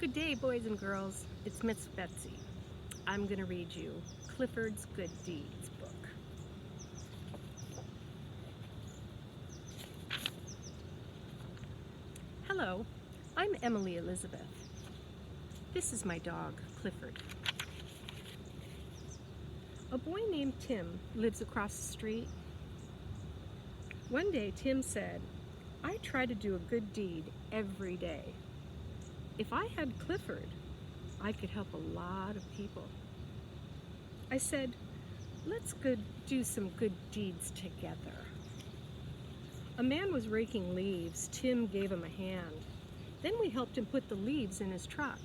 Good day, boys and girls. It's Ms.Betsy. I'm going to read you Clifford's Good Deeds book. Hello, I'm Emily Elizabeth. This is my dog, Clifford. A boy named Tim lives across the street. One day, Tim said, "I try to do a good deed every day. If I had Clifford, I could help a lot of people." I said, "Let's do some good deeds together." A man was raking leaves. Tim gave him a hand. Then we helped him put the leaves in his truck.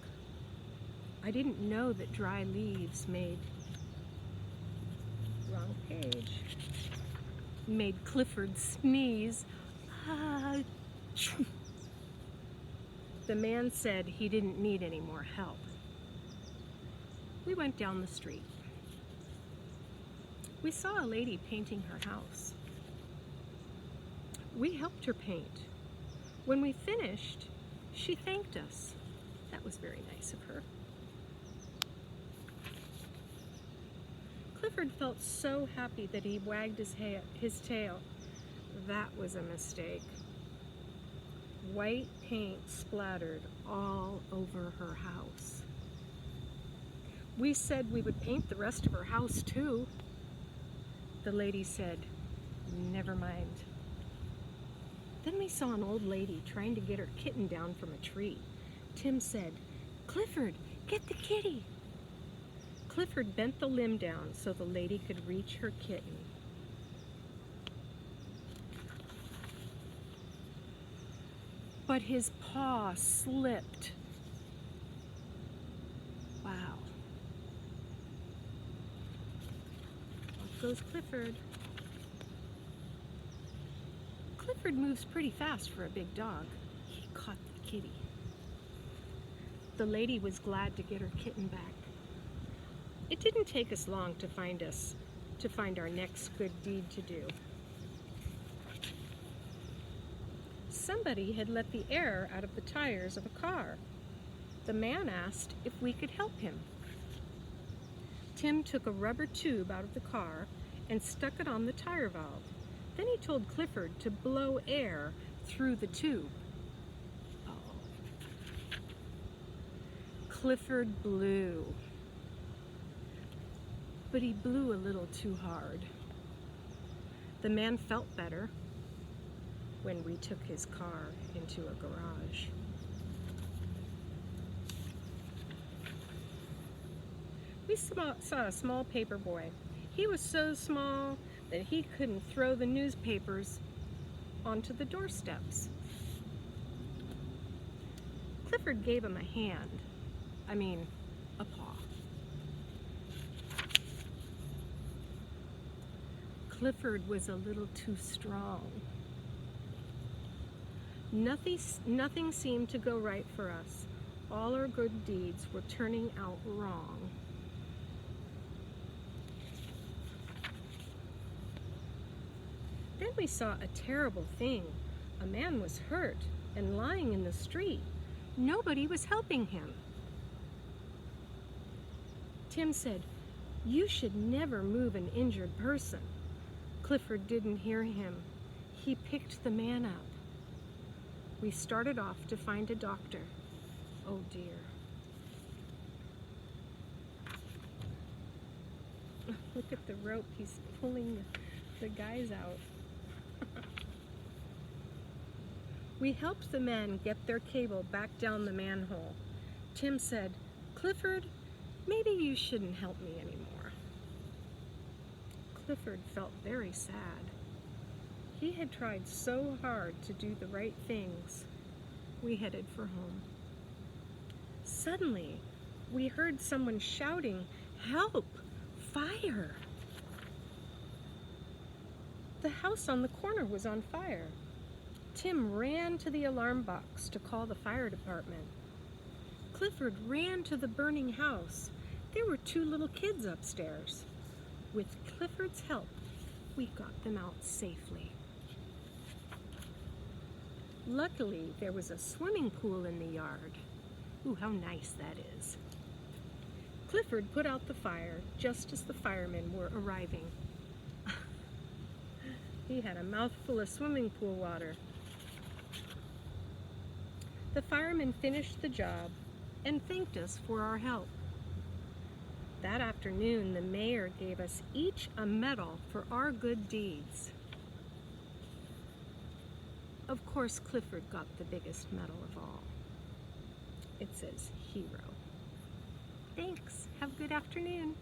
I didn't know that dry leaves made Clifford sneeze. The man said he didn't need any more help. We went down the street. We saw a lady painting her house. We helped her paint. When we finished, she thanked us. That was very nice of her. Clifford felt so happy that he wagged his tail. That was a mistake. White paint splattered all over her house. We said we would paint the rest of her house too. The lady said, "Never mind." Then we saw an old lady trying to get her kitten down from a tree. Tim said, "Clifford, get the kitty." Clifford bent the limb down so the lady could reach her kitten. But his paw slipped. Wow. Off goes Clifford. Clifford moves pretty fast for a big dog. He caught the kitty. The lady was glad to get her kitten back. It didn't take us long to find our next good deed to do. Somebody had let the air out of the tires of a car. The man asked if we could help him. Tim took a rubber tube out of the car and stuck it on the tire valve. Then he told Clifford to blow air through the tube. Uh-oh. Clifford blew. But he blew a little too hard. The man felt better when we took his car into a garage. We saw a small paper boy. He was so small that he couldn't throw the newspapers onto the doorsteps. Clifford gave him a paw. Clifford was a little too strong. Nothing seemed to go right for us. All our good deeds were turning out wrong. Then we saw a terrible thing. A man was hurt and lying in the street. Nobody was helping him. Tim said, "You should never move an injured person." Clifford didn't hear him. He picked the man up. We started off to find a doctor. Oh dear. Look at the rope. He's pulling the guys out. We helped the men get their cable back down the manhole. Tim said, "Clifford, maybe you shouldn't help me anymore." Clifford felt very sad. He had tried so hard to do the right things. We headed for home. Suddenly, we heard someone shouting, "Help! Fire!" The house on the corner was on fire. Tim ran to the alarm box to call the fire department. Clifford ran to the burning house. There were 2 little kids upstairs. With Clifford's help, we got them out safely. Luckily, there was a swimming pool in the yard. Ooh, how nice that is. Clifford put out the fire just as the firemen were arriving. He had a mouthful of swimming pool water. The firemen finished the job and thanked us for our help. That afternoon, the mayor gave us each a medal for our good deeds. Of course, Clifford got the biggest medal of all. It says hero. Thanks. Have a good afternoon.